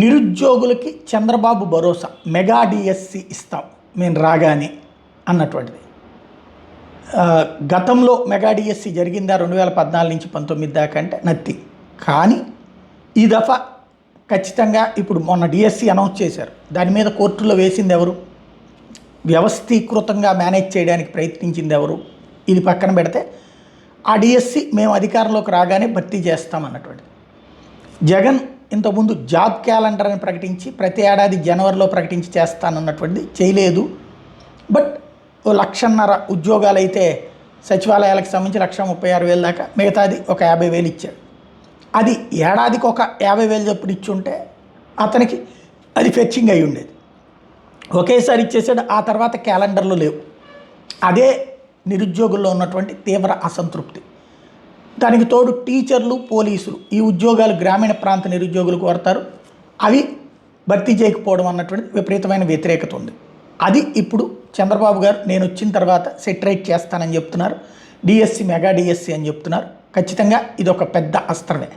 నిరుద్యోగులకి చంద్రబాబు భరోసా, mega DSC ఇస్తాం మేము రాగానే అన్నటువంటిది. గతంలో మెగా డిఎస్సి జరిగిందా 2014 నుంచి 19 దాకా అంటే నథింగ్. కానీ ఈ దఫా ఖచ్చితంగా ఇప్పుడు మొన్న డిఎస్సి అనౌన్స్ చేశారు. దాని మీద కోర్టులో వేసింది ఎవరు? వ్యవస్థీకృతంగా మేనేజ్ చేయడానికి ప్రయత్నించింది ఎవరు? ఇది పక్కన పెడితే ఆ డిఎస్సి మేము అధికారంలోకి రాగానే భర్తీ చేస్తామన్నటువంటిది. జగన్ ఇంతకుముందు జాబ్ క్యాలెండర్ అని ప్రకటించి ప్రతి ఏడాది జనవరిలో ప్రకటించి చేస్తానన్నటువంటిది చేయలేదు. బట్ 1,50,000 ఉద్యోగాలు అయితే సచివాలయాలకు సంబంధించి 1,36,000 దాకా, మిగతాది ఒక 50,000 ఇచ్చాడు. అది ఏడాదికి ఒక 50,000 చొప్పున ఇచ్చుంటే అతనికి అది ఫెచ్చింగ్ అయి ఉండేది. ఒకేసారి ఇచ్చేసాడు. ఆ తర్వాత క్యాలెండర్లు లేవు. అదే నిరుద్యోగుల్లో ఉన్నటువంటి తీవ్ర అసంతృప్తి. దానికి తోడు టీచర్లు, పోలీసులు ఈ ఉద్యోగాలు గ్రామీణ ప్రాంత నిరుద్యోగులు కోరతారు. అవి భర్తీ చేయకపోవడం అన్నటువంటి విపరీతమైన వ్యతిరేకత ఉంది. అది ఇప్పుడు చంద్రబాబు గారు నేను వచ్చిన తర్వాత సెటరేట్ చేస్తానని చెప్తున్నారు. డిఎస్సి, మెగా డిఎస్సి అని చెప్తున్నారు. ఖచ్చితంగా ఇది ఒక పెద్ద అస్త్రమే.